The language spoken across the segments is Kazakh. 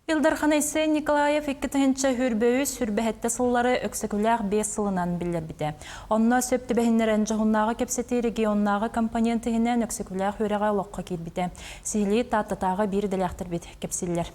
Илдар Ханайсы Николаев 2-нче хүрбөйүс сүрбәһәттә сыллары өксөкүләр 5 сылынан билер бите. Онна сөпте бәһиннәрен жаһуннага кепсети регионнага компонентыһыннан өксөкүләр хүрәгә локка кирбите. Сихли таттатагы бир дәләхтер бит кепсилләр.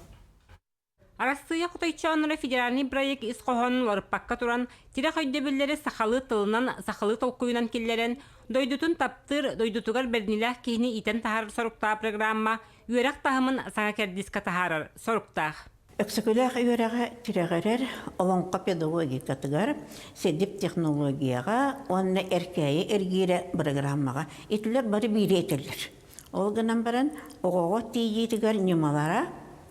Арастыя Кутайчанлы федеральный проект исқоһон лорпакка туран тирә хойдебелләре сахалы тылынан сахалы толкуйнан килләрен дойдутун таптыр дойдутугар берниләх кийни итен тахар сорукта программа үрәк тахымын саңа кердиска тахарар соруктах. Өксөкүләк үрәгә тирәгәрәр олонка педагогика тигәр седип технологияга онны эркәе эргире программага итләр бары биретелер. Ол гынан баран огого тиги тигәр немалара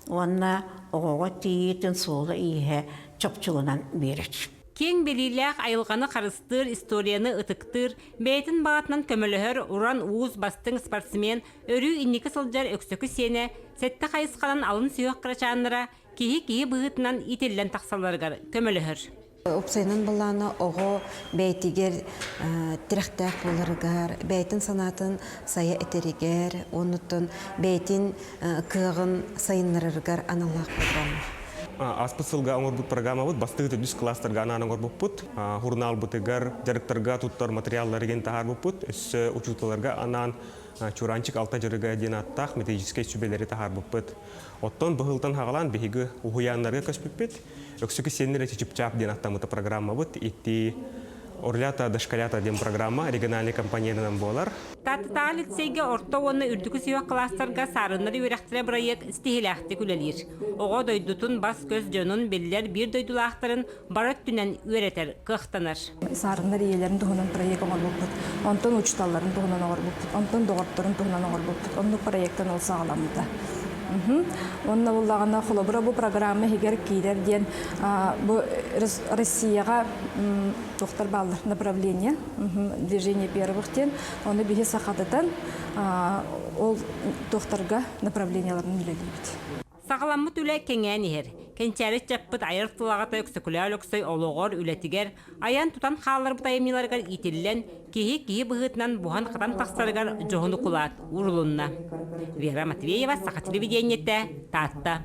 онна огого тиитин солы ihe чопчугунан берет. Кең белиләк айылганы карыстыр, историяны ытыктыр, бәйтин багатынан көмөлөһөр уран уыз бастың спортсмен өрү инники сылжар өксөкү сене сетте кайысканан алын сүйөк кырачаннара киһи быгытынан ителлен таксаларгар көмөлөһөр. Опсайнан баланы ого бәйтигер тирәхтәк булыргар, бәйтин санатын сая этеригер, онутун бәйтин кыгын сайыннарыргар аналак программа. Аспысылга оңор бут программа бут бастыгы дүс класстарга анан оңор бут журнал бутыгар жарыктарга туттар материаллар ген тахар бут өс учуталарга анан чуранчик алта жырыга ден аттах методический сүбелери тахар бут оттон быгылтан хагалан биги уяннарга көспүппет өксүкү сеннере чипчап ден аттамыта программа бут итти Орлята дошколята дем программа региональный компонентынан болар. Таттаа лицейге орто онны үрдүкү сүйөк класстарга сарыннары үрәхтире проект стихилахты күлелир. Ого дойдутун бас көз жонун беллер бир дойдулаактарын барат түнен үретер кыктанар. Сарыннар иелерин тугунан проект оңор болбут. Онтон учталларын тугунан оңор болбут. Онтон догорторун тугунан оңор болбут. Онну проекттан ол сагаламыта. Онна буллагана холобра бу программа хигер кидер ден бу Россияга доктор баллар направление движение первых тен оны биге сахататан ол докторга направленияларын биледибит. Сагаламмыт үле кеңәнихер. Кенчәрет жаппыт айыртылагата өксөкүләр өксөй ологор үлетигер аян тутан халлар бутаймиларгар итиллен киһи быгытнан бухан катан таксаргар жохуну кулат урулунна. Вера Матвеева, Саха телевидениете, Татта.